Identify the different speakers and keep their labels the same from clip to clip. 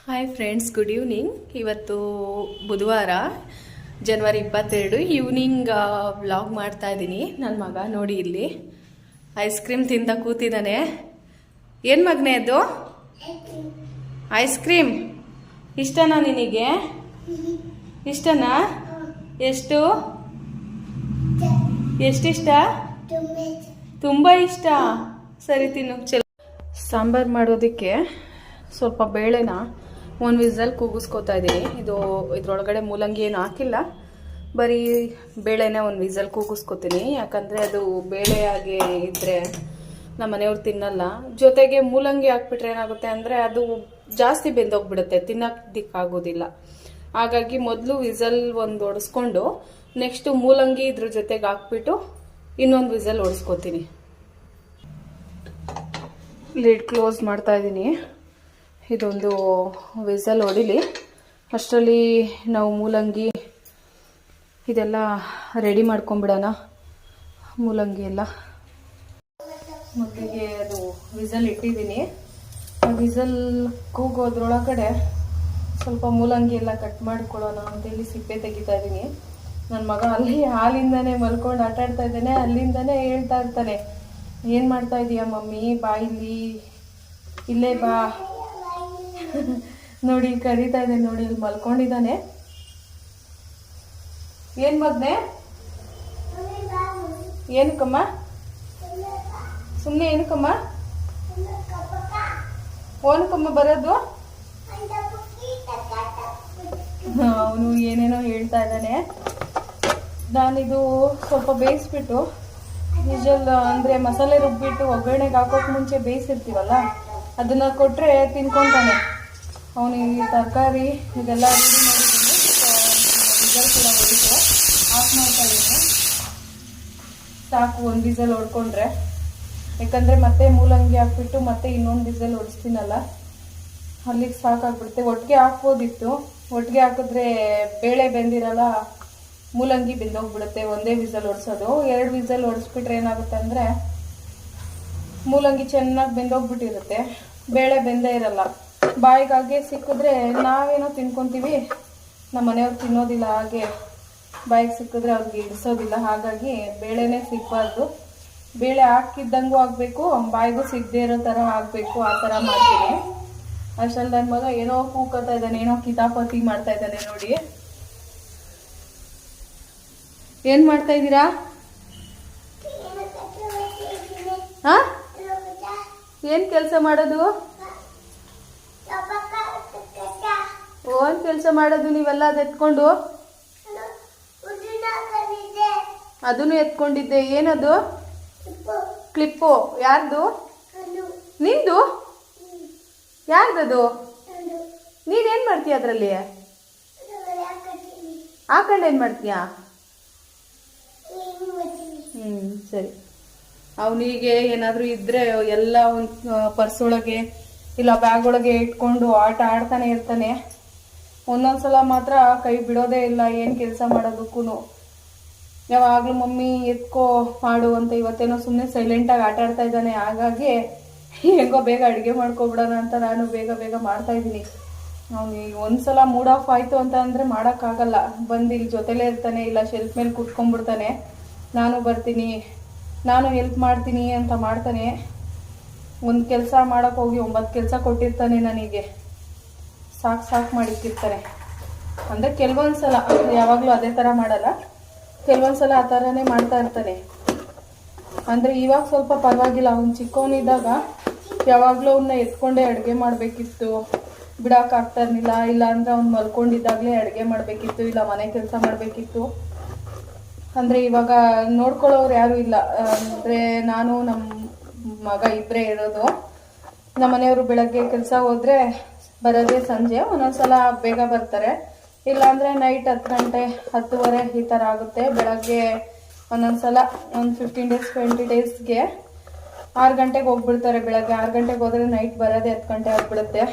Speaker 1: Hi friends, good evening. ಇವತ್ತು ಬುಧವಾರ ಜನವರಿ 22 evening vlog ಮಾಡ್ತಾ ಇದ್ದೀನಿ. ನನ್ನ ಮಗ ನೋಡಿ ಇಲ್ಲಿ ಐಸ್ ಕ್ರೀಮ್ ತಿಂದ ಕೂತಿದ್ದಾನೆ. ಏನು ಮಗನೇ ಅದು? ಐಸ್ ಕ್ರೀಮ್ ಇಷ್ಟನಾ ನಿನಗೆ? ಇಷ್ಟನಾ? ಎಷ್ಟು ಎಷ್ಟಿಷ್ಟ? ತುಂಬ ಇಷ್ಟ. ಸರಿ ತಿನ್ನು. ಸಾಂಬಾರು ಮಾಡೋದಕ್ಕೆ ಸ್ವಲ್ಪ ಬೇಳೆನ ಒಂದು ವಿಸಲ್ ಕೂಗಿಸ್ಕೊತಾ ಇದ್ದೀನಿ. ಇದ್ರೊಳಗಡೆ ಮೂಲಂಗಿ ಏನು ಹಾಕಿಲ್ಲ, ಬರೀ ಬೇಳೆನೇ ಒಂದು ವಿಸಲ್ ಕೂಗಿಸ್ಕೊತೀನಿ. ಯಾಕಂದರೆ ಅದು ಬೇಳೆಯಾಗಿ ಇದ್ದರೆ ನಮ್ಮ ಮನೆಯವ್ರು ತಿನ್ನಲ್ಲ. ಜೊತೆಗೆ ಮೂಲಂಗಿ ಹಾಕ್ಬಿಟ್ರೆ ಏನಾಗುತ್ತೆ ಅಂದರೆ ಅದು ಜಾಸ್ತಿ ಬೆಂದೋಗ್ಬಿಡುತ್ತೆ, ತಿನ್ನೋದಕ್ಕಾಗೋದಿಲ್ಲ. ಹಾಗಾಗಿ ಮೊದಲು ವಿಸಲ್ ಒಂದು ಹೊಡೆಸ್ಕೊಂಡು ನೆಕ್ಸ್ಟು ಮೂಲಂಗಿ ಇದ್ರ ಜೊತೆಗೆ ಹಾಕ್ಬಿಟ್ಟು ಇನ್ನೊಂದು ವಿಸಲ್ ಹೊಡೆಸ್ಕೊತೀನಿ. ಲಿಡ್ ಕ್ಲೋಸ್ ಮಾಡ್ತಾ ಇದ್ದೀನಿ. ಇದೊಂದು ವಿಸಲ್ ಹೊಡಿಲಿ. ಅಷ್ಟರಲ್ಲಿ ನಾವು ಮೂಲಂಗಿ ಇದೆಲ್ಲ ರೆಡಿ ಮಾಡ್ಕೊಂಬಿಡೋಣ. ಮೂಲಂಗಿ ಎಲ್ಲ ಮೊದಲಿಗೆ ಅದು ವಿಸಲ್ ಇಟ್ಟಿದ್ದೀನಿ. ವಿಸಲ್ ಕೂಗೋದ್ರೊಳಗಡೆ ಸ್ವಲ್ಪ ಮೂಲಂಗಿ ಎಲ್ಲ ಕಟ್ ಮಾಡಿಕೊಡೋಣ ಅಂತೇಳಿ ಸಿಪ್ಪೆ ತೆಗಿತಾ ಇದ್ದೀನಿ. ನನ್ನ ಮಗ ಅಲ್ಲಿ ಹಾಲಿಂದನೇ ಮಲ್ಕೊಂಡು ಆಟ ಆಡ್ತಾ ಇದ್ದಾನೆ. ಅಲ್ಲಿಂದನೇ ಹೇಳ್ತಾ ಇರ್ತಾನೆ, ಏನು ಮಾಡ್ತಾ ಇದೀಯಾ ಮಮ್ಮಿ, ಬಾ ಇಲ್ಲಿ, ಇಲ್ಲೇ ಬಾ. ನೋಡಿ ಕರೀತಾ ಇದೆ, ನೋಡಿ ಇಲ್ಲಿ ಮಲ್ಕೊಂಡಿದ್ದಾನೆ. ಏನ್ ಮಗ್ನೆ? ಏನಕ್ಕಮ್ಮ? ಸುಮ್ಮನೆ ಏನಕ್ಕಮ್ಮ? ಓನಕ್ಕಮ್ಮ ಬರೋದು? ಅವನು ಏನೇನೋ ಹೇಳ್ತಾ ಇದ್ದಾನೆ. ನಾನಿದು ಸ್ವಲ್ಪ ಬೇಯಿಸ್ಬಿಟ್ಟು ಯೂಶಲ್ ಅಂದರೆ ಮಸಾಲೆ ರುಬ್ಬಿಟ್ಟು ಒಗ್ಗರಣೆಗೆ ಹಾಕೋಕೆ ಮುಂಚೆ ಬೇಯಿಸಿರ್ತೀವಲ್ಲ, ಅದನ್ನು ಕೊಟ್ಟರೆ ತಿನ್ಕೊತಾನೆ. ಅವನಿಗೆ ತರಕಾರಿ ಇದೆಲ್ಲ ರೆಡಿ ಮಾಡಿದ್ದೀನಿ. ವಿಸಲ್ ಕೂಡ ಹೊಡಿತು, ಆಫ್ ಮಾಡ್ತಾ ಇದ್ದೀನಿ. ಸಾಕು ಒಂದು ವಿಸಲ್ ಹೊಡ್ಕೊಂಡ್ರೆ, ಯಾಕಂದರೆ ಮತ್ತೆ ಮೂಲಂಗಿ ಹಾಕ್ಬಿಟ್ಟು ಮತ್ತೆ ಇನ್ನೊಂದು ವಿಸಲ್ ಹೊಡಿಸ್ತೀನಲ್ಲ, ಅಲ್ಲಿಗೆ ಸಾಕಾಗ್ಬಿಡುತ್ತೆ. ಒಟ್ಟಿಗೆ ಹಾಕ್ಬೋದಿತ್ತು, ಒಟ್ಟಿಗೆ ಹಾಕಿದ್ರೆ ಬೇಳೆ ಬೆಂದಿರಲ್ಲ, ಮೂಲಂಗಿ ಬೆಂದೋಗ್ಬಿಡುತ್ತೆ. ಒಂದೇ ವಿಸಲ್ ಹೊಡ್ಸೋದು. 2 ವಿಸಲ್ ಹೊಡಿಸ್ಬಿಟ್ರೆ ಏನಾಗುತ್ತೆ ಅಂದರೆ ಮೂಲಂಗಿ ಚೆನ್ನಾಗಿ ಬೆಂದೋಗ್ಬಿಟ್ಟಿರುತ್ತೆ, ಬೇಳೆ ಬೆಂದೇ ಇರಲ್ಲ. ಬಾಯಿಗಾಗೆ ಸಿಕ್ಕಿದ್ರೆ ನಾವೇನೋ ತಿನ್ಕೊತೀವಿ, ನಮ್ಮ ಮನೆಯವ್ರು ತಿನ್ನೋದಿಲ್ಲ. ಹಾಗೆ ಬಾಯಿಗೆ ಸಿಕ್ಕಿದ್ರೆ ಅವ್ರಿಗೆ ಇಡಿಸೋದಿಲ್ಲ. ಹಾಗಾಗಿ ಬೇಳೆನೇ ಸಿಗಬಾರ್ದು, ಬೇಳೆ ಹಾಕಿದ್ದಂಗೂ ಆಗಬೇಕು, ಬಾಯಿಗೂ ಸಿಗದೆ ಇರೋ ಥರ ಆಗಬೇಕು. ಆ ಥರ ಮಾಡ್ತೀನಿ. ಅಷ್ಟಲ್ಲಿ ನನ್ನ ಮಗ ಏನೋ ಕೂಕೋತಾ ಇದ್ದಾನೆ, ಏನೋ ಕಿತಾಪತಿ ಮಾಡ್ತಾ ಇದ್ದಾನೆ. ನೋಡಿ ಏನು ಮಾಡ್ತಾ ಇದ್ದೀರಾ? ಹಾ, ಏನು ಕೆಲಸ ಮಾಡೋದು? ಓನ್ ಕೆಲಸ ಮಾಡೋದು ನೀವೆಲ್ಲ? ಅದು ಎತ್ಕೊಂಡು ಅದನ್ನು ಎತ್ಕೊಂಡಿದ್ದೆ. ಏನದು? ಕ್ಲಿಪ್ಪು. ಯಾರ್ದು? ನಿಂದು? ಯಾರ್ದದು? ನೀನೇನು ಮಾಡ್ತೀಯ ಅದರಲ್ಲಿ? ಹಾಕೊಂಡು ಏನು ಮಾಡ್ತೀಯಾ? ಸರಿ. ಅವನಿಗೆ ಏನಾದರೂ ಇದ್ದರೆ ಎಲ್ಲ ಒಂದು ಪರ್ಸ್ ಒಳಗೆ ಇಲ್ಲ ಬ್ಯಾಗ್ ಒಳಗೆ ಇಟ್ಕೊಂಡು ಆಟ ಆಡ್ತಾನೆ ಇರ್ತಾನೆ. ಒಂದೊಂದ್ಸಲ ಮಾತ್ರ ಕೈ ಬಿಡೋದೇ ಇಲ್ಲ ಏನು ಕೆಲಸ ಮಾಡೋದಕ್ಕೂ. ಯಾವಾಗಲೂ ಮಮ್ಮಿ ಎತ್ಕೋ ಮಾಡು ಅಂತ. ಇವತ್ತೇನೋ ಸುಮ್ಮನೆ ಸೈಲೆಂಟಾಗಿ ಆಟ ಆಡ್ತಾ ಇದ್ದಾನೆ. ಹಾಗಾಗಿ ಹೆಂಗೋ ಬೇಗ ಅಡುಗೆ ಮಾಡ್ಕೊಬಿಡೋಣ ಅಂತ ನಾನು ಬೇಗ ಬೇಗ ಮಾಡ್ತಾ ಇದ್ದೀನಿ. ಅವನಿಗೆ ಒಂದ್ಸಲ ಮೂಡ್ ಆಫ್ ಆಯಿತು ಅಂತ ಅಂದರೆ ಮಾಡೋಕ್ಕಾಗಲ್ಲ. ಬಂದು ಇಲ್ಲಿ ಜೊತೆಲೇ ಇರ್ತಾನೆ, ಇಲ್ಲ ಶೆಲ್ಫ್ ಮೇಲೆ ಕೂತ್ಕೊಂಡ್ಬಿಡ್ತಾನೆ. ನಾನು ಬರ್ತೀನಿ, ನಾನು ಹೆಲ್ಪ್ ಮಾಡ್ತೀನಿ ಅಂತ ಮಾಡ್ತಾನೆ. ಒಂದು ಕೆಲಸ ಮಾಡೋಕ್ಕೆ ಹೋಗಿ 9 ಕೆಲಸ ಕೊಟ್ಟಿರ್ತಾನೆ ನನಗೆ. ಸಾಕು ಮಾಡಿಟ್ಟಿರ್ತಾನೆ. ಅಂದರೆ ಕೆಲವೊಂದು ಸಲ, ಯಾವಾಗಲೂ ಅದೇ ಥರ ಮಾಡಲ್ಲ, ಕೆಲವೊಂದು ಸಲ ಆ ಥರನೇ ಮಾಡ್ತಾ ಇರ್ತಾನೆ. ಅಂದರೆ ಇವಾಗ ಸ್ವಲ್ಪ ಪರವಾಗಿಲ್ಲ. ಅವ್ನು ಚಿಕ್ಕವನಿದ್ದಾಗ ಯಾವಾಗಲೂ ಅವನ್ನ ಎತ್ಕೊಂಡೇ ಅಡುಗೆ ಮಾಡಬೇಕಿತ್ತು, ಬಿಡೋಕ್ಕಾಗ್ತಾ ಇರಲಿಲ್ಲ. ಇಲ್ಲ ಅಂದರೆ ಅವ್ನು ಮಲ್ಕೊಂಡಿದ್ದಾಗಲೇ ಅಡುಗೆ ಮಾಡಬೇಕಿತ್ತು, ಇಲ್ಲ ಮನೆ ಕೆಲಸ ಮಾಡಬೇಕಿತ್ತು. ಅಂದರೆ ಇವಾಗ ನೋಡ್ಕೊಳ್ಳೋರು ಯಾರೂ ಇಲ್ಲ. ಅಂದರೆ ನಾನು ನಮ್ಮ ಮಗ ಇಬ್ಬರೇ ಇರೋದು. ನಮ್ಮ ಮನೆಯವರು ಬೆಳಗ್ಗೆ ಕೆಲಸ ಹೋದರೆ ಬರೋದೇ ಸಂಜೆ. ಒಂದೊಂದ್ಸಲ ಬೇಗ ಬರ್ತಾರೆ, ಇಲ್ಲಾಂದರೆ ನೈಟ್ 10 ಗಂಟೆ 10:30 ಈ ಥರ ಆಗುತ್ತೆ. ಬೆಳಗ್ಗೆ ಒಂದೊಂದ್ಸಲ ಒಂದು 15 ಡೇಸ್ 20 ಡೇಸ್ಗೆ 6 ಗಂಟೆಗೆ ಹೋಗ್ಬಿಡ್ತಾರೆ. ಬೆಳಗ್ಗೆ 6 ಗಂಟೆಗೆ ಹೋದರೆ ನೈಟ್ ಬರೋದೇ 10 ಗಂಟೆ ಆಗಿಬಿಡುತ್ತೆ.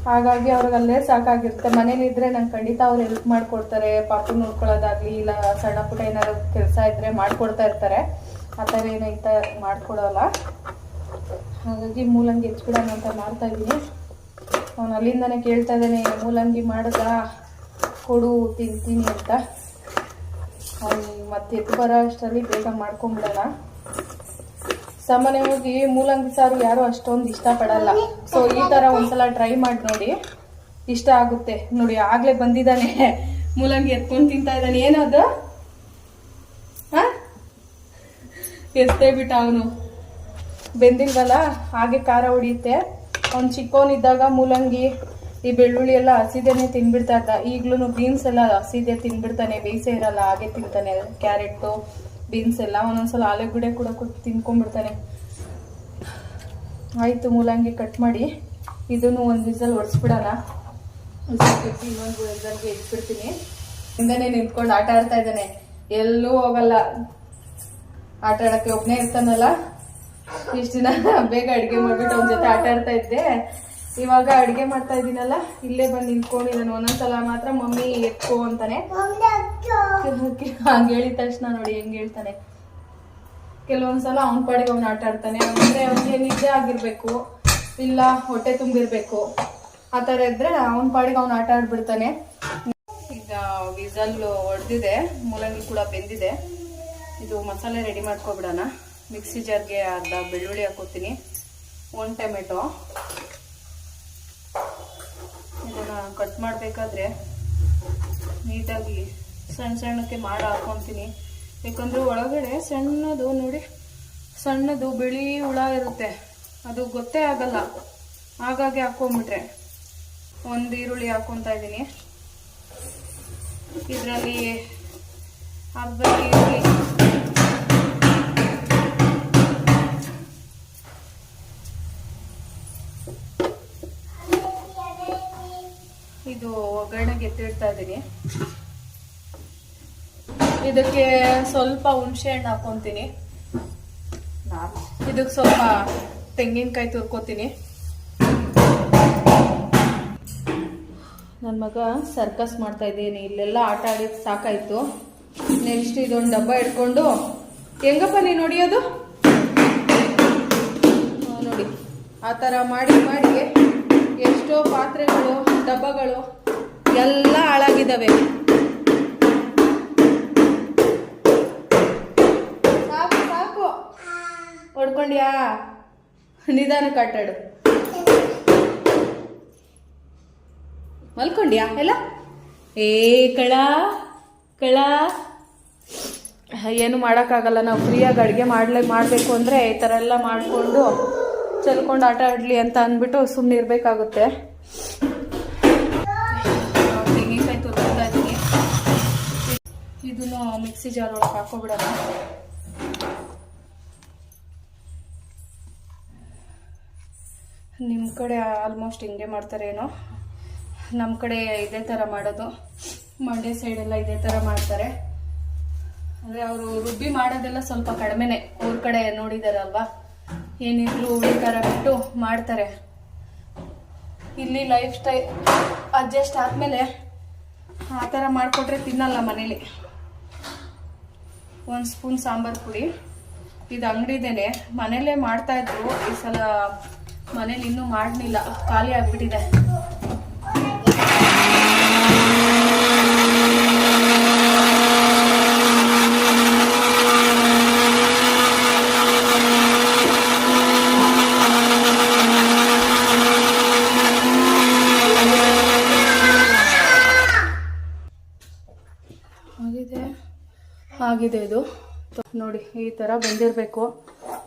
Speaker 1: ಹಾಗಾಗಿ ಅವ್ರಿಗೆ ಅಲ್ಲೇ ಸಾಕಾಗಿರುತ್ತೆ. ಮನೇಲಿದ್ದರೆ ನಂಗೆ ಖಂಡಿತ ಅವ್ರು ಹೆಲ್ಪ್ ಮಾಡಿಕೊಡ್ತಾರೆ. ಪಾಪು ನೋಡ್ಕೊಳ್ಳೋದಾಗಲಿ ಇಲ್ಲ ಸಣ್ಣ ಪುಟ್ಟ ಏನಾದ್ರು ಕೆಲಸ ಇದ್ದರೆ ಮಾಡಿಕೊಡ್ತಾ ಇರ್ತಾರೆ. ಆ ಥರ ಏನೈತ ಮಾಡಿಕೊಡೋಲ್ಲ. ಹಾಗಾಗಿ ಮೂಲಂಗಿ ಹೆಚ್ಚಿಬಿಡೋಣ ಅಂತ ಮಾಡ್ತಾಯಿದ್ದೀನಿ. ಅವನು ಅಲ್ಲಿಂದನೇ ಕೇಳ್ತಾ ಇದ್ದಾನೆ, ಮೂಲಂಗಿ ಮಾಡಿದ ಕೊಡು ತಿಂತೀನಿ ಅಂತ. ಅವ್ನು ಮತ್ತೆ ಎದ್ದು ಬರೋ ಅಷ್ಟರಲ್ಲಿ ಬೇಗ ಮಾಡ್ಕೊಂಬಿಡೋಣ. ಸಾಮಾನ್ಯವಾಗಿ ಮೂಲಂಗಿ ಸಾರು ಯಾರು ಅಷ್ಟೊಂದು ಇಷ್ಟಪಡಲ್ಲ. ಸೊ ಈ ಥರ ಒಂದ್ಸಲ ಟ್ರೈ ಮಾಡಿ ನೋಡಿ, ಇಷ್ಟ ಆಗುತ್ತೆ. ನೋಡಿ ಆಗ್ಲೇ ಬಂದಿದ್ದಾನೆ, ಮೂಲಂಗಿ ಎತ್ಕೊಂಡು ತಿಂತಾ ಇದ್ದಾನೆ. ಏನದು ಎತ್ತೇ ಬಿಟ್ಟ ಅವನು. ಬೆಂದಿಲ್ವಲ್ಲ ಹಾಗೆ ಖಾರ ಹೊಡಿಯುತ್ತೆ. ಅವ್ನು ಚಿಕ್ಕವನಿದ್ದಾಗ ಮೂಲಂಗಿ ಈ ಬೆಳ್ಳುಳ್ಳಿ ಎಲ್ಲ ಹಸಿದೇನೆ ತಿನ್ಬಿಡ್ತಾ ಇದ್ದ. ಈಗ್ಲೂ ಬೀನ್ಸ್ ಎಲ್ಲ ಹಸಿದೆ ತಿನ್ಬಿಡ್ತಾನೆ, ಬೇಯಿಸೇ ಇರಲ್ಲ, ಹಾಗೆ ತಿಂತಾನೆ. ಕ್ಯಾರೆಟು ಬೀನ್ಸ್ ಎಲ್ಲ ಒಂದೊಂದ್ಸಲ ಆಲೂಗಡ್ಡೆ ಕೂಡ ಕೊಟ್ಟು ತಿನ್ಕೊಂಡ್ಬಿಡ್ತಾನೆ. ಆಯಿತು, ಮೂಲಂಗಿ ಕಟ್ ಮಾಡಿ ಇದನ್ನು ಒಂದು ವಿಸಲ್ ಹೊಡ್ಸ್ಬಿಡೋಣ. ಇನ್ನೊಂದು ವಿಸಲ್ಗೆ ಇಟ್ಬಿಡ್ತೀನಿ. ಹಿಂದನೇ ನಿಂತ್ಕೊಂಡು ಆಟ ಆಡ್ತಾ ಇದ್ದಾನೆ, ಎಲ್ಲೂ ಹೋಗಲ್ಲ. ಆಟ ಆಡಕ್ಕೆ ಒಬ್ಬನೇ ಇರ್ತಾನಲ್ಲ. ಇಷ್ಟು ದಿನ ಬೇಗ ಅಡುಗೆ ಮಾಡ್ಬಿಟ್ಟು ಅವನ ಜೊತೆ ಆಟ ಆಡ್ತಾ ಇದ್ದೆ. ಇವಾಗ ಅಡುಗೆ ಮಾಡ್ತಾ ಇದ್ದೀನಲ್ಲ, ಇಲ್ಲೇ ಬಂದು ನಿಂತ್ಕೊಂಡಿದ್ದಾನೆ. ಒಂದೊಂದ್ಸಲ ಮಾತ್ರ ಮಮ್ಮಿ ಎತ್ಕೋ ಅಂತಾನೆ. ಹಂಗೆ ಹೇಳಿದ ತಕ್ಷಣ ನೋಡಿ ಹೆಂಗೆ ಹೇಳ್ತಾನೆ. ಕೆಲವೊಂದ್ಸಲ ಅವನ ಪಾಡಿಗೆ ಅವ್ನು ಆಟ ಆಡ್ತಾನೆ. ಅಂದ್ರೆ ಅವ್ನಿಗೆ ನಿದ್ದೆ ಆಗಿರ್ಬೇಕು, ಇಲ್ಲ ಹೊಟ್ಟೆ ತುಂಬಿರ್ಬೇಕು, ಆ ಥರ ಇದ್ರೆ ಅವನ ಪಾಡಿಗೆ ಅವ್ನು ಆಟ ಆಡ್ಬಿಡ್ತಾನೆ. ಈಗ ವಿಸಲ್ ಹೊಡೆದಿದೆ, ಮೂಲಂಗಿ ಕೂಡ ಬೆಂದಿದೆ. ಇದು ಮಸಾಲೆ ರೆಡಿ ಮಾಡ್ಕೊಬಿಡೋಣ. ಮಿಕ್ಸಿ ಜಾರ್ಗೆ ಅರ್ಧ ಬೆಳ್ಳುಳ್ಳಿ ಹಾಕೋತೀನಿ, 1 ಟೊಮೆಟೊ. ಇದನ್ನು ಕಟ್ ಮಾಡಬೇಕಾದ್ರೆ ನೀಟಾಗಿ ಸಣ್ಣ ಸಣ್ಣಕ್ಕೆ ಮಾಡಿ ಹಾಕ್ಕೊತೀನಿ. ಯಾಕಂದರೆ ಒಳಗಡೆ ಸಣ್ಣದು ನೋಡಿ, ಸಣ್ಣದು ಬಿಳಿ ಹುಳ ಇರುತ್ತೆ, ಅದು ಗೊತ್ತೇ ಆಗಲ್ಲ. ಹಾಗಾಗಿ ಹಾಕ್ಕೊಂಬಿಟ್ರೆ. 1 ಈರುಳ್ಳಿ ಹಾಕ್ಕೊತಾ ಇದ್ದೀನಿ. ಇದರಲ್ಲಿ ಅರ್ಧ ಈರುಳ್ಳಿ, ಇದು ಒಗ್ಗರಣೆಗೆ ಎತ್ತಿಡ್ತಾ ಇದ್ದೀನಿ. ಇದಕ್ಕೆ ಸ್ವಲ್ಪ ಹುಣಸೆ ಹಣ್ಣು ಹಾಕ್ಕೊಂತೀನಿ. ಇದಕ್ಕೆ ಸ್ವಲ್ಪ ತೆಂಗಿನಕಾಯಿ ತುರ್ಕೋತೀನಿ. ನನ್ನ ಮಗ ಸರ್ಕಸ್ ಮಾಡ್ತಾ ಇದ್ದೀನಿ. ಇಲ್ಲೆಲ್ಲ ಆಟ ಆಡಿದ್ದು ಸಾಕಾಯ್ತು. ನೆಕ್ಸ್ಟ್ ಇದೊಂದು ಡಬ್ಬ ಇಟ್ಕೊಂಡು, ಹೆಂಗಪ್ಪ ನೀನು ಹೊಡಿಯೋದು ನೋಡಿ, ಆ ಥರ ಮಾಡಿ ಮಾಡಿ ಎಷ್ಟೋ ಪಾತ್ರೆಗಳು ಡಬ್ಬಗಳು ಎಲ್ಲ ಹಾಳಾಗಿದ್ದಾವೆ. ಸಾಕು ಸಾಕು, ಹೊಡ್ಕೊಂಡ್ಯಾ? ನಿಧಾನಕ್ಕೆ ಆಟಾಡು. ಮಲ್ಕೊಂಡ್ಯಾ ಎಲ್ಲ? ಕಳ ಕಳ ಏನು ಮಾಡೋಕ್ಕಾಗಲ್ಲ. ನಾವು ಫ್ರೀಯಾಗಿ ಅಡುಗೆ ಮಾಡಬೇಕು ಅಂದರೆ ಈ ಥರ ಎಲ್ಲ ಮಾಡಿಕೊಂಡು ಚೆಲ್ಕೊಂಡು ಆಟ ಆಡಲಿ ಅಂತ ಅಂದ್ಬಿಟ್ಟು ಸುಮ್ಮನೆ ಇರಬೇಕಾಗುತ್ತೆ. ತೆಂಗಿನಕಾಯಿ ತುರ್ತಾ ಇದ್ದೀನಿ. ಇದನ್ನು ಮಿಕ್ಸಿ ಜಾರ್ ಒಳಗೆ ಹಾಕೋಬಿಡೋಣ. ನಿಮ್ಮ ಕಡೆ ಆಲ್ಮೋಸ್ಟ್ ಹಿಂಗೆ ಮಾಡ್ತಾರೇನೋ, ನಮ್ಮ ಕಡೆ ಇದೇ ಥರ ಮಾಡೋದು. ಮಂಡ್ಯ ಸೈಡೆಲ್ಲ ಇದೇ ಥರ ಮಾಡ್ತಾರೆ. ಅಂದರೆ ಅವರು ರುಬ್ಬಿ ಮಾಡೋದೆಲ್ಲ ಸ್ವಲ್ಪ ಕಡಿಮೆನೆ. ಅವ್ರ ಕಡೆ ನೋಡಿದಾರಲ್ವಾ, ಏನಿದ್ರು ಹುಳಿ ಖಾರ ಬಿಟ್ಟು ಮಾಡ್ತಾರೆ. ಇಲ್ಲಿ ಲೈಫ್ ಸ್ಟೈಲ್ ಅಡ್ಜಸ್ಟ್ ಆದಮೇಲೆ ಆ ಥರ ಮಾಡಿಕೊಟ್ರೆ ತಿನ್ನಲ್ಲ ಮನೇಲಿ. 1 ಸ್ಪೂನ್ ಸಾಂಬಾರು ಪುಡಿ. ಇದು ಅಂಗಡಿದೇನೆ, ಮನೇಲೇ ಮಾಡ್ತಾಯಿದ್ರು. ಈ ಸಲ ಮನೇಲಿ ಇನ್ನೂ ಮಾಡಲಿಲ್ಲ, ಖಾಲಿ ಆಗಿಬಿಟ್ಟಿದೆ. ಆಗಿದೆ ಇದು ನೋಡಿ, ಈ ಥರ ಬಂದಿರಬೇಕು.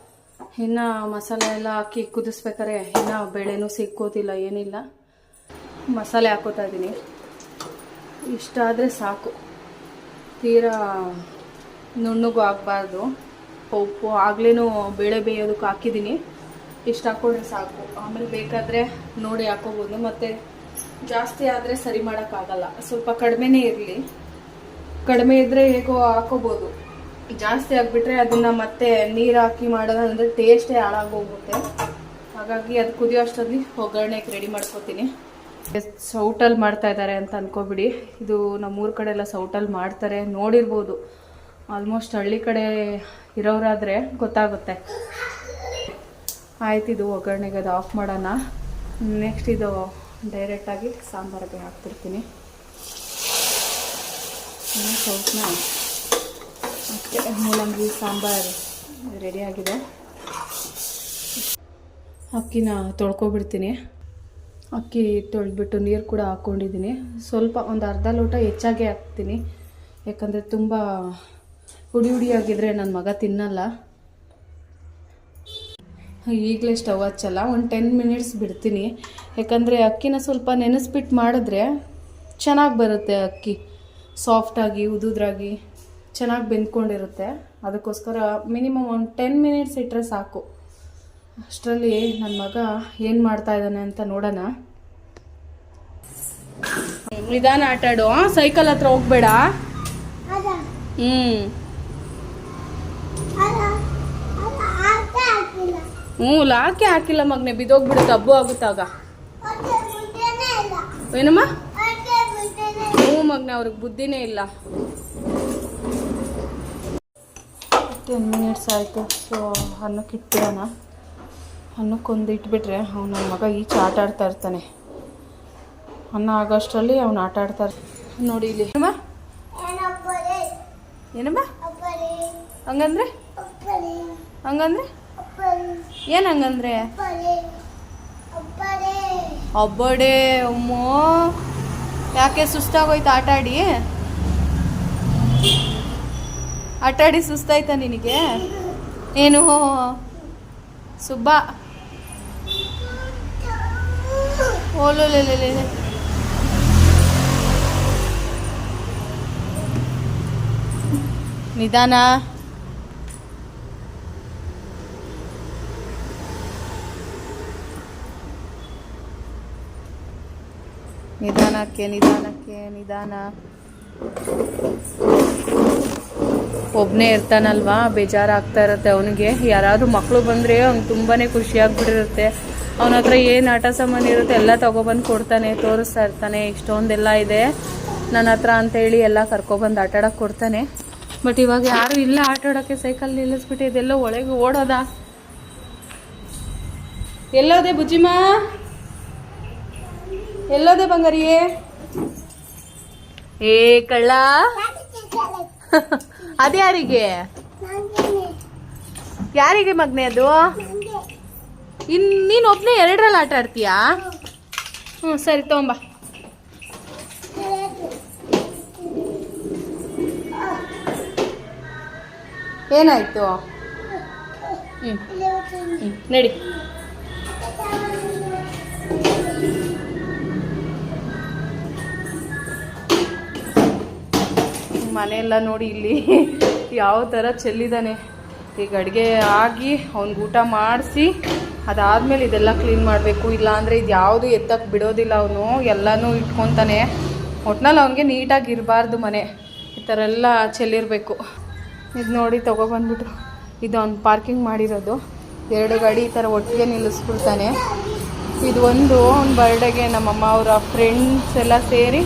Speaker 1: ಇನ್ನು ಮಸಾಲೆ ಎಲ್ಲ ಹಾಕಿ ಕುದಿಸ್ಬೇಕಾರೆ ಇನ್ನು ಬೇಳೆನೂ ಸಿಕ್ಕೋದಿಲ್ಲ, ಏನಿಲ್ಲ. ಮಸಾಲೆ ಹಾಕೋತಾ ಇದ್ದೀನಿ. ಇಷ್ಟಾದರೆ ಸಾಕು, ತೀರಾ ನುಣ್ಣಗೂ ಆಗಬಾರ್ದು. ಉಪ್ಪು ಆಗಲೇನು ಬೇಳೆ ಬೇಯೋದಕ್ಕೆ ಹಾಕಿದ್ದೀನಿ. ಇಷ್ಟು ಹಾಕ್ಕೊಂಡ್ರೆ ಸಾಕು. ಆಮೇಲೆ ಬೇಕಾದರೆ ನೋಡಿ ಹಾಕೋಬೋದು. ಮತ್ತು ಜಾಸ್ತಿ ಆದರೆ ಸರಿ ಮಾಡೋಕ್ಕಾಗಲ್ಲ, ಸ್ವಲ್ಪ ಕಡಿಮೆನೇ ಇರಲಿ. ಕಡಿಮೆ ಇದ್ದರೆ ಹೇಗೋ ಹಾಕೋಬೋದು. ಜಾಸ್ತಿ ಆಗಿಬಿಟ್ರೆ ಅದನ್ನು ಮತ್ತೆ ನೀರು ಹಾಕಿ ಮಾಡೋದಂದರೆ ಟೇಸ್ಟೇ ಹಾಳಾಗೋಗುತ್ತೆ. ಹಾಗಾಗಿ ಅದು ಕುದಿಯೋ ಅಷ್ಟರಲ್ಲಿ ಒಗ್ಗರಣೆಗೆ ರೆಡಿ ಮಾಡ್ಕೋತೀನಿ. ಸೌಟಲ್ಲಿ ಮಾಡ್ತಾ ಇದ್ದಾರೆ ಅಂತ ಅನ್ಕೋಬಿಡಿ. ಇದು ನಮ್ಮೂರ ಕಡೆ ಎಲ್ಲ ಸೌಟಲ್ಲಿ ಮಾಡ್ತಾರೆ, ನೋಡಿರ್ಬೋದು. ಆಲ್ಮೋಸ್ಟ್ ಹಳ್ಳಿ ಕಡೆ ಇರೋರಾದರೆ ಗೊತ್ತಾಗುತ್ತೆ. ಆಯ್ತು, ಇದು ಒಗ್ಗರಣೆಗೆ ಅದು ಆಫ್ ಮಾಡೋಣ. ನೆಕ್ಸ್ಟ್ ಇದು ಡೈರೆಕ್ಟಾಗಿ ಸಾಂಬಾರಿಗೆ ಹಾಕ್ಬಿಡ್ತೀನಿ. ಸ್ವಲ್ಪ ಅಷ್ಟೇ, ಮೂಲಂಗಿ ಸಾಂಬಾರು ರೆಡಿಯಾಗಿದೆ. ಅಕ್ಕಿನ ತೊಳ್ಕೊಬಿಡ್ತೀನಿ. ಅಕ್ಕಿ ತೊಳೆದ್ಬಿಟ್ಟು ನೀರು ಕೂಡ ಹಾಕ್ಕೊಂಡಿದ್ದೀನಿ. ಸ್ವಲ್ಪ ಒಂದು ಅರ್ಧ ಲೋಟ ಹೆಚ್ಚಾಗೆ ಹಾಕ್ತೀನಿ, ಯಾಕಂದರೆ ತುಂಬ ಹುಡಿ ಹುಡಿಯಾಗಿದ್ದರೆ ನನ್ನ ಮಗ ತಿನ್ನಲ್ಲ. ಈಗಲೇ ಸ್ಟವ್ ಹಚ್ಚಲ್ಲ, ಒಂದು 10 ಮಿನಿಟ್ಸ್ ಬಿಡ್ತೀನಿ. ಯಾಕಂದರೆ ಅಕ್ಕಿನ ಸ್ವಲ್ಪ ನೆನೆಸ್ಬಿಟ್ಟು ಮಾಡಿದ್ರೆ ಚೆನ್ನಾಗಿ ಬರುತ್ತೆ. ಅಕ್ಕಿ ಸಾಫ್ಟಾಗಿ ಉದುದ್ರಾಗಿ ಚೆನ್ನಾಗಿ ಬೆಂದ್ಕೊಂಡಿರುತ್ತೆ. ಅದಕ್ಕೋಸ್ಕರ ಮಿನಿಮಮ್ ಒಂದು 10 ಮಿನಿಟ್ಸ್ ಇಟ್ಟರೆ ಸಾಕು. ಅಷ್ಟರಲ್ಲಿ ನನ್ನ ಮಗ ಏನು ಮಾಡ್ತಾ ಇದ್ದಾನೆ ಅಂತ ನೋಡೋಣ. ನಿಧಾನ ಆಟಾಡು, ಸೈಕಲ್ ಹತ್ರ ಹೋಗ್ಬೇಡ. ಲಾಕೆ ಹಾಕಿಲ್ಲ ಮಗನೆ, ಬಿದ್ದೋಗ್ಬಿಡುತ್ತೆ, ಹಬ್ಬು ಆಗುತ್ತಾಗ. ಏನಮ್ಮ? ಮಗನೆ ಅವ್ರಿಗೆ ಬುದ್ಧಿನೇ ಇಲ್ಲ. 10 ಮಿನಿಟ್ಸ್ ಆಯಿತು. ಸೊ ಅನ್ನಕ್ಕೆ ಇಟ್ಬಿಡೋಣ. ಅನ್ನಕ್ಕೊಂದು ಇಟ್ಬಿಟ್ರೆ ಅವ್ನು ನನ್ನ ಮಗ ಈಚೆ ಆಟ ಆಡ್ತಾ ಇರ್ತಾನೆ. ಅನ್ನ ಆಗೋಷ್ಟರಲ್ಲಿ ಅವ್ನು ಆಟ ಆಡ್ತಾ ನೋಡಿ ಇಲ್ಲಿ. ಏನಮ್ಮ ಏನಮ್ಮ ಹಂಗಂದ್ರೆ ಹಂಗಂದ್ರೆ ಏನು ಹಂಗಂದ್ರೆ ಒಬ್ಬಡೆ ಅಮ್ಮೋ, ಯಾಕೆ ಸುಸ್ತಾಗೋಯ್ತು ಆಟಾಡಿ ಸುಸ್ತಾಯ್ತಾ ನಿನಗೆ? ಏನು ಸುಬ್ಬ ಓಲೋಲೆ ನಿಧಾನ. ನಿಧಾನ. ಒಬ್ಬನೇ ಇರ್ತಾನಲ್ವಾ, ಬೇಜಾರಾಗ್ತಾ ಇರುತ್ತೆ ಅವನಿಗೆ. ಯಾರಾದರೂ ಮಕ್ಕಳು ಬಂದರೆ ಅವ್ನಿಗೆ ತುಂಬಾ ಖುಷಿಯಾಗ್ಬಿಟ್ಟಿರುತ್ತೆ. ಅವನ ಹತ್ರ ಏನು ಆಟ ಸಾಮಾನು ಇರುತ್ತೆ ಎಲ್ಲ ತೊಗೊಬಂದು ಕೊಡ್ತಾನೆ, ತೋರಿಸ್ತಾ ಇರ್ತಾನೆ. ಇಷ್ಟೊಂದೆಲ್ಲ ಇದೆ ನನ್ನ ಹತ್ರ ಅಂತೇಳಿ ಎಲ್ಲ ಕರ್ಕೊಬಂದು ಆಟಾಡೋಕ್ಕೆ ಕೊಡ್ತಾನೆ. ಬಟ್ ಇವಾಗ ಯಾರು ಇಲ್ಲ ಆಟಾಡೋಕ್ಕೆ. ಸೈಕಲ್ ನಿಲ್ಲಿಸ್ಬಿಟ್ಟು ಇದೆಲ್ಲೋ ಒಳಗೆ ಓಡೋದ. ಎಲ್ಲೋದೆ ಬುಜ್ಜಿಮ್ಮ? ಎಲ್ಲೋದೆ ಬಂಗಾರಿಯೇ? ಏ ಕಳ್ಳ, ಅದು ಯಾರಿಗೆ ಮಗ್ನೆ ಅದು? ನೀನು ಒಬ್ಬನೇ 2ರಲ್ಲಿ ಆಟ ಆಡ್ತೀಯಾ? ಸರಿ ತಗೊಂಬ. ಏನಾಯ್ತು? ನಡಿ. ಮನೆಯೆಲ್ಲ ನೋಡಿ ಇಲ್ಲಿ ಯಾವ ಥರ ಚೆಲ್ಲಿದ್ದಾನೆ. ಈಗ ಅಡುಗೆ ಆಗಿ ಅವ್ನಿಗೆ ಊಟ ಮಾಡಿಸಿ ಅದಾದಮೇಲೆ ಇದೆಲ್ಲ ಕ್ಲೀನ್ ಮಾಡಬೇಕು. ಇಲ್ಲಾಂದರೆ ಇದು ಯಾವುದು ಎತ್ತಕ್ಕೆ ಬಿಡೋದಿಲ್ಲ. ಅವನು ಎಲ್ಲನೂ ಇಟ್ಕೊತಾನೆ. ಒಟ್ನಲ್ಲಿ ಅವನಿಗೆ ನೀಟಾಗಿ ಇರಬಾರ್ದು ಮನೆ. ಈ ಥರ ಎಲ್ಲ ಚೆಲ್ಲಿರಬೇಕು. ಇದು ನೋಡಿ ತೊಗೊಬಂದ್ಬಿಟ್ರು. ಇದು ಅವ್ನು ಪಾರ್ಕಿಂಗ್ ಮಾಡಿರೋದು. 2 ಗಾಡಿ ಈ ಥರ ಒಟ್ಟಿಗೆ ನಿಲ್ಲಿಸ್ಬಿಡ್ತಾನೆ. ಇದು ಒಂದು ಅವ್ನ ಬರ್ಡೇಗೆ ನಮ್ಮಮ್ಮ ಅವರ ಫ್ರೆಂಡ್ಸ್ ಎಲ್ಲ ಸೇರಿ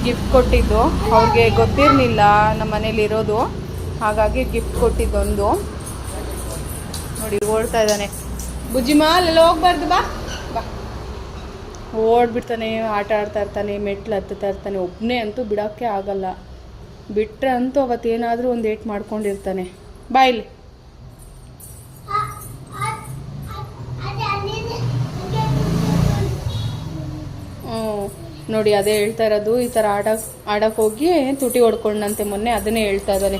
Speaker 1: ಗಿಫ್ಟ್ ಕೊಟ್ಟಿದ್ದು. ಅವ್ರಿಗೆ ಗೊತ್ತಿರಲಿಲ್ಲ ನಮ್ಮ ಮನೇಲಿ ಇರೋದು, ಹಾಗಾಗಿ ಗಿಫ್ಟ್ ಕೊಟ್ಟಿದ್ದೊಂದು. ನೋಡಿ ಓಡ್ತಾ ಇದ್ದಾನೆ. ಬುಜ್ಜಿಮ್ಮ ಅಲ್ಲೆಲ್ಲ ಹೋಗ್ಬಾರ್ದು, ಬಾ ಬಾ. ಓಡ್ಬಿಡ್ತಾನೆ, ಆಟ ಆಡ್ತಾ ಇರ್ತಾನೆ, ಮೆಟ್ಲು ಹತ್ತುತ್ತಾ ಇರ್ತಾನೆ. ಒಬ್ಬನೇ ಅಂತೂ ಬಿಡೋಕ್ಕೆ ಆಗಲ್ಲ. ಬಿಟ್ಟರೆ ಅಂತೂ ಅವತ್ತೇನಾದರೂ ಒಂದು ಏಟ್ ಮಾಡ್ಕೊಂಡಿರ್ತಾನೆ. ಬಾ ಇಲ್ಲಿ. ನೋಡಿ ಅದೇ ಹೇಳ್ತಾ ಇರೋದು. ಈ ಥರ ಆಡಕ್ಕೆ ಹೋಗಿ ತುಟಿ ಹೊಡ್ಕೊಂಡಂತೆ ಮೊನ್ನೆ. ಅದನ್ನೇ ಹೇಳ್ತಾ ಇದ್ದಾನೆ,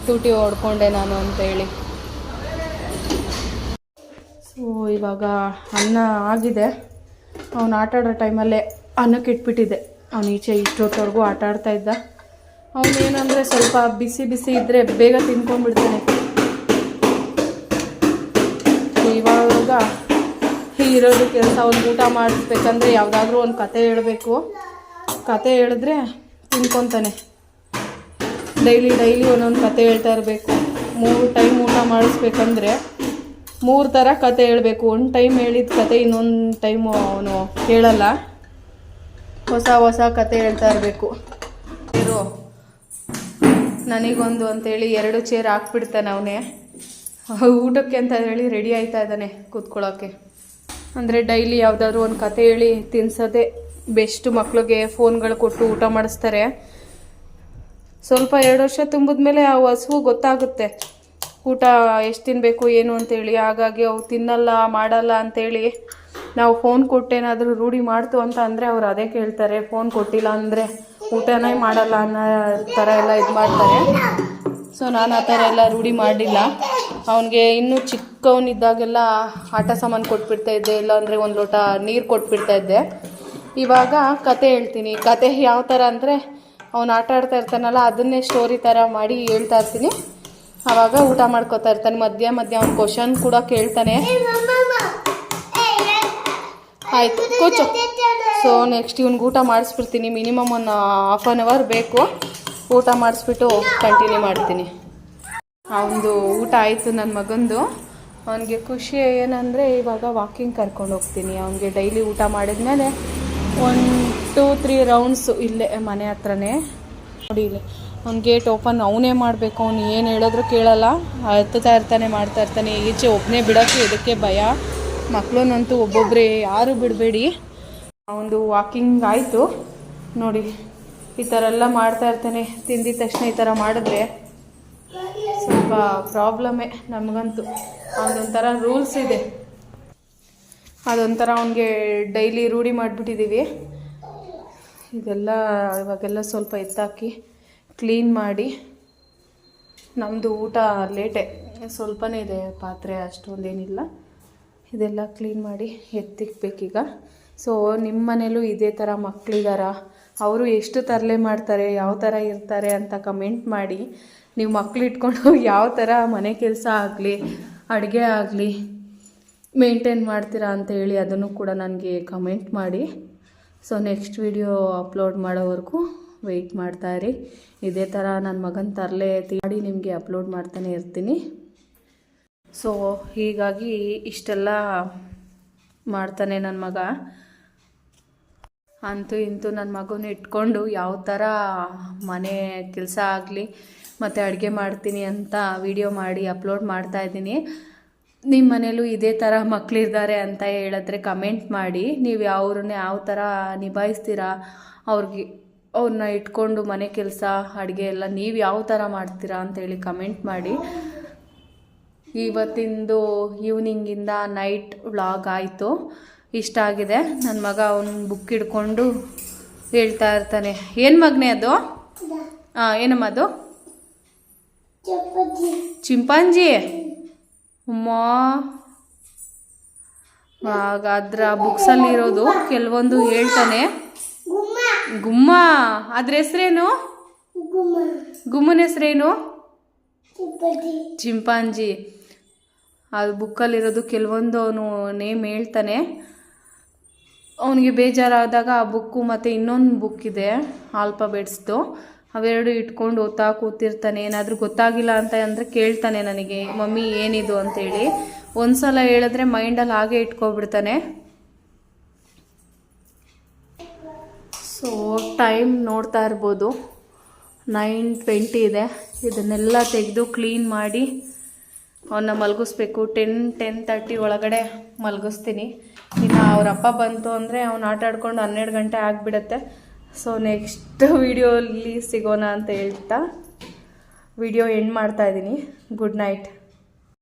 Speaker 1: ತುಟಿ ಹೊಡ್ಕೊಂಡೆ ನಾನು ಅಂತ ಹೇಳಿ. ಸೊ ಇವಾಗ ಅನ್ನ ಆಗಿದೆ. ಅವನು ಆಟ ಆಡೋ ಟೈಮಲ್ಲೇ ಅನ್ನಕ್ಕೆ ಇಟ್ಬಿಟ್ಟಿದ್ದೆ. ಅವನು ಈಚೆ ಇಷ್ಟೊತ್ತವರೆಗೂ ಆಟ ಆಡ್ತಾ ಇದ್ದ. ಅವನೇನಂದರೆ ಸ್ವಲ್ಪ ಬಿಸಿ ಬಿಸಿ ಇದ್ದರೆ ಬೇಗ ತಿನ್ಕೊಂಡ್ಬಿಡ್ತಾನೆ. ಇವಾಗ ಇರೋದು ಕೆಲಸ. ಅವ್ನು ಊಟ ಮಾಡಿಸ್ಬೇಕಂದ್ರೆ ಯಾವುದಾದ್ರೂ ಒಂದು ಕತೆ ಹೇಳಬೇಕು. ಕತೆ ಹೇಳಿದ್ರೆ ತಿನ್ಕೊತಾನೆ. ಡೈಲಿ ಒಂದೊಂದು ಕತೆ ಹೇಳ್ತಾ ಇರಬೇಕು. 3 ಟೈಮ್ ಊಟ ಮಾಡಿಸ್ಬೇಕಂದ್ರೆ 3 ಥರ ಕತೆ ಹೇಳಬೇಕು. ಒಂದು ಟೈಮ್ ಹೇಳಿದ ಕತೆ ಇನ್ನೊಂದು ಟೈಮು ಅವನು ಹೇಳಲ್ಲ. ಹೊಸ ಕತೆ ಹೇಳ್ತಾ ಇರಬೇಕು. ಇರು ನನಗೊಂದು ಅಂತೇಳಿ 2 ಚೇರ್ ಹಾಕ್ಬಿಡ್ತಾನೆ ಅವನೇ. ಊಟಕ್ಕೆ ಅಂತ ಹೇಳಿ ರೆಡಿ ಆಯ್ತಾ ಇದ್ದಾನೆ ಕೂತ್ಕೊಳ್ಳೋಕ್ಕೆ. ಅಂದರೆ ಡೈಲಿ ಯಾವುದಾದ್ರು ಒಂದು ಕತೆ ಹೇಳಿ ತಿನ್ಸೋದೇ ಬೆಸ್ಟ್. ಮಕ್ಳಿಗೆ ಫೋನ್ಗಳು ಕೊಟ್ಟು ಊಟ ಮಾಡಿಸ್ತಾರೆ. ಸ್ವಲ್ಪ 2 ವರ್ಷ ತುಂಬಿದ್ಮೇಲೆ ಆ ಹಸುವು ಗೊತ್ತಾಗುತ್ತೆ ಊಟ ಎಷ್ಟು ತಿನ್ನಬೇಕು ಏನು ಅಂತೇಳಿ. ಹಾಗಾಗಿ ಅವು ತಿನ್ನಲ್ಲ ಮಾಡಲ್ಲ ಅಂಥೇಳಿ ನಾವು ಫೋನ್ ಕೊಟ್ಟೇನಾದರೂ ರೂಢಿ ಮಾಡ್ತು ಅಂತ ಅಂದರೆ ಅವ್ರು ಅದೇ ಕೇಳ್ತಾರೆ. ಫೋನ್ ಕೊಟ್ಟಿಲ್ಲ ಅಂದರೆ ಊಟನೇ ಮಾಡಲ್ಲ ಅನ್ನೋ ಥರ ಎಲ್ಲ ಇದು ಮಾಡ್ತಾರೆ. ಸೊ ನಾನು ಆ ಥರ ಎಲ್ಲ ರೂಢಿ ಮಾಡಿಲ್ಲ. ಅವನಿಗೆ ಇನ್ನೂ ಚಿಕ್ಕವನಿದ್ದಾಗೆಲ್ಲ ಆಟ ಸಾಮಾನು ಕೊಟ್ಬಿಡ್ತಾಯಿದ್ದೆ, ಇಲ್ಲಾಂದರೆ ಒಂದು ಲೋಟ ನೀರು ಕೊಟ್ಬಿಡ್ತಾಯಿದ್ದೆ. ಇವಾಗ ಕತೆ ಹೇಳ್ತೀನಿ. ಕತೆ ಯಾವ ಥರ ಅಂದರೆ ಅವ್ನು ಆಟ ಆಡ್ತಾ ಇರ್ತಾನಲ್ಲ ಅದನ್ನೇ ಸ್ಟೋರಿ ಥರ ಮಾಡಿ ಹೇಳ್ತಾ ಇರ್ತೀನಿ. ಆವಾಗ ಊಟ ಮಾಡ್ಕೋತಾ ಇರ್ತಾನೆ. ಮಧ್ಯ ಅವ್ನು ಕ್ವಶನ್ ಕೂಡ ಕೇಳ್ತಾನೆ. ಆಯಿತು ಕೂಚು. ಸೊ ನೆಕ್ಸ್ಟ್ ಇವ್ನಿಗೆ ಊಟ ಮಾಡಿಸ್ಬಿಡ್ತೀನಿ. ಮಿನಿಮಮ್ ಒಂದು ½ ಅನ್ ಅವರ್ ಬೇಕು. ಊಟ ಮಾಡಿಸ್ಬಿಟ್ಟು ಕಂಟಿನ್ಯೂ ಮಾಡ್ತೀನಿ. ಅವನದು ಊಟ ಆಯಿತು ನನ್ನ ಮಗಂದು. ಅವನಿಗೆ ಖುಷಿ ಏನಂದರೆ ಇವಾಗ ವಾಕಿಂಗ್ ಕರ್ಕೊಂಡು ಹೋಗ್ತೀನಿ. ಅವನಿಗೆ ಡೈಲಿ ಊಟ ಮಾಡಿದ್ಮೇಲೆ 1-2-3 ರೌಂಡ್ಸು ಇಲ್ಲೇ ಮನೆ ಹತ್ರನೇ. ನೋಡಿ ಇಲ್ಲಿ ಅವ್ನು ಗೇಟ್ ಓಪನ್ ಅವನೇ ಮಾಡಬೇಕು. ಅವ್ನು ಏನು ಹೇಳಿದ್ರು ಕೇಳಲ್ಲ, ಹತ್ತುತ್ತಾ ಇರ್ತಾನೆ, ಮಾಡ್ತಾ ಇರ್ತಾನೆ. ಈಚೆ ಒಬ್ಬನೇ ಬಿಡೋಕ್ಕೆ ಇದಕ್ಕೆ ಭಯ. ಮಕ್ಕಳನ್ನಂತೂ ಒಬ್ಬೊಬ್ಬರೇ ಯಾರು ಬಿಡಬೇಡಿ. ಅವನದು ವಾಕಿಂಗ್ ಆಯಿತು ನೋಡಿ. ಈ ಥರ ಎಲ್ಲ ಮಾಡ್ತಾ ಇರ್ತಾನೆ. ತಿಂದಿದ ತಕ್ಷಣ ಈ ಥರ ಮಾಡಿದ್ರೆ ಸ್ವಲ್ಪ ಪ್ರಾಬ್ಲಮ್ಮೇ ನಮಗಂತೂ. ಅದೊಂಥರ ರೂಲ್ಸ್ ಇದೆ, ಅದೊಂಥರ ಅವನಿಗೆ ಡೈಲಿ ರೂಢಿ ಮಾಡಿಬಿಟ್ಟಿದ್ದೀವಿ. ಇದೆಲ್ಲ ಇವಾಗೆಲ್ಲ ಸ್ವಲ್ಪ ಎತ್ತಾಕಿ ಕ್ಲೀನ್ ಮಾಡಿ. ನಮ್ಮದು ಊಟ ಲೇಟೇ, ಸ್ವಲ್ಪನೇ ಇದೆ ಪಾತ್ರೆ, ಅಷ್ಟೊಂದೇನಿಲ್ಲ. ಇದೆಲ್ಲ ಕ್ಲೀನ್ ಮಾಡಿ ಎತ್ತಿಕ್ಬೇಕೀಗ. ಸೊ ನಿಮ್ಮ ಮನೇಲೂ ಇದೇ ಥರ ಮಕ್ಕಳಿದಾರ? ಅವರು ಎಷ್ಟು ತರಲೆ ಮಾಡ್ತಾರೆ, ಯಾವ ಥರ ಇರ್ತಾರೆ ಅಂತ ಕಮೆಂಟ್ ಮಾಡಿ. ನೀವು ಮಕ್ಕಳಿಟ್ಕೊಂಡು ಯಾವ ಥರ ಮನೆ ಕೆಲಸ ಆಗಲಿ ಅಡುಗೆ ಆಗಲಿ ಮೇಂಟೈನ್ ಮಾಡ್ತೀರಾ ಅಂತ ಹೇಳಿ ಅದನ್ನು ಕೂಡ ನನಗೆ ಕಮೆಂಟ್ ಮಾಡಿ. ಸೊ ನೆಕ್ಸ್ಟ್ ವಿಡಿಯೋ ಅಪ್ಲೋಡ್ ಮಾಡೋವರೆಗೂ ವೆಯ್ಟ್ ಮಾಡ್ತಾಯಿರಿ. ಇದೇ ಥರ ನನ್ನ ಮಗನ ತರಲೆ ಮಾಡಿ ನಿಮಗೆ ಅಪ್ಲೋಡ್ ಮಾಡ್ತಾನೆ ಇರ್ತೀನಿ. ಸೊ ಹೀಗಾಗಿ ಇಷ್ಟೆಲ್ಲ ಮಾಡ್ತಾನೆ ನನ್ನ ಮಗ. ಅಂತೂ ಇಂತೂ ನನ್ನ ಮಗನ ಇಟ್ಕೊಂಡು ಯಾವ ಥರ ಮನೆ ಕೆಲಸ ಆಗಲಿ ಮತ್ತು ಅಡುಗೆ ಮಾಡ್ತೀನಿ ಅಂತ ವಿಡಿಯೋ ಮಾಡಿ ಅಪ್ಲೋಡ್ ಮಾಡ್ತಾಯಿದ್ದೀನಿ. ನಿಮ್ಮ ಮನೇಲೂ ಇದೇ ಥರ ಮಕ್ಕಳಿದ್ದಾರೆ ಅಂತ ಹೇಳಿದ್ರೆ ಕಮೆಂಟ್ ಮಾಡಿ. ನೀವು ಯಾವ ಥರ ನಿಭಾಯಿಸ್ತೀರಾ, ಅವ್ರನ್ನ ಇಟ್ಕೊಂಡು ಮನೆ ಕೆಲಸ ಅಡುಗೆ ಎಲ್ಲ ನೀವು ಯಾವ ಥರ ಮಾಡ್ತೀರಾ ಅಂತೇಳಿ ಕಮೆಂಟ್ ಮಾಡಿ. ಇವತ್ತಿಂದು ಈವ್ನಿಂಗಿಂದ ನೈಟ್ ವ್ಲಾಗ್ ಆಯಿತು. ಇಷ್ಟ ಆಗಿದೆ. ನನ್ನ ಮಗ ಅವನು ಬುಕ್ ಹಿಡ್ಕೊಂಡು ಹೇಳ್ತಾ ಇರ್ತಾನೆ. ಏನು ಮಗನೇ ಅದು? ಏನಮ್ಮ ಅದು? ಚಿಂಪಾಂಜಿ ಅಮ್ಮ. ಅದರ ಬುಕ್ಸಲ್ಲಿ ಇರೋದು ಕೆಲವೊಂದು ಹೇಳ್ತಾನೆ. ಗುಮ್ಮ. ಅದ್ರ ಹೆಸ್ರೇನು? ಗುಮ್ಮನ ಹೆಸ್ರೇನು? ಚಿಂಪಾಂಜಿ. ಅದು ಬುಕ್ಕಲ್ಲಿರೋದು ಕೆಲವೊಂದು ಅವನು ನೇಮ್ ಹೇಳ್ತಾನೆ. ಅವನಿಗೆ ಬೇಜಾರಾದಾಗ ಆ ಬುಕ್ಕು ಮತ್ತು ಇನ್ನೊಂದು ಬುಕ್ ಇದೆ ಆಲ್ಫಾಬೆಟ್ಸ್ದು, ಅವೆರಡು ಇಟ್ಕೊಂಡು ಓದ್ತಾ ಕೂತಿರ್ತಾನೆ. ಏನಾದರೂ ಗೊತ್ತಾಗಿಲ್ಲ ಅಂತ ಅಂದರೆ ಕೇಳ್ತಾನೆ ನನಗೆ, ಮಮ್ಮಿ ಏನಿದು ಅಂತೇಳಿ. ಒಂದು ಸಲ ಹೇಳಿದ್ರೆ ಮೈಂಡಲ್ಲಿ ಹಾಗೆ ಇಟ್ಕೊಬಿಡ್ತಾನೆ. ಸೊ ಟೈಮ್ ನೋಡ್ತಾ ಇರ್ಬೋದು 9:20 ಇದೆ. ಇದನ್ನೆಲ್ಲ ತೆಗೆದು ಕ್ಲೀನ್ ಮಾಡಿ ಅವನ್ನ ಮಲಗಿಸ್ಬೇಕು. 10-10:30 ಒಳಗಡೆ ಮಲಗಿಸ್ತೀನಿ. ಇನ್ನು ಅವರಪ್ಪ ಬಂತು ಅಂದರೆ ಅವ್ನು ಆಟ ಆಡ್ಕೊಂಡು 12 ಗಂಟೆ ಆಗಿಬಿಡುತ್ತೆ. ಸೊ ನೆಕ್ಸ್ಟ್ ವಿಡಿಯೋಲಿ ಸಿಗೋಣ ಅಂತ ಹೇಳ್ತಾ ವಿಡಿಯೋ ಎಂಡ್ ಮಾಡ್ತಾಯಿದ್ದೀನಿ. Good night.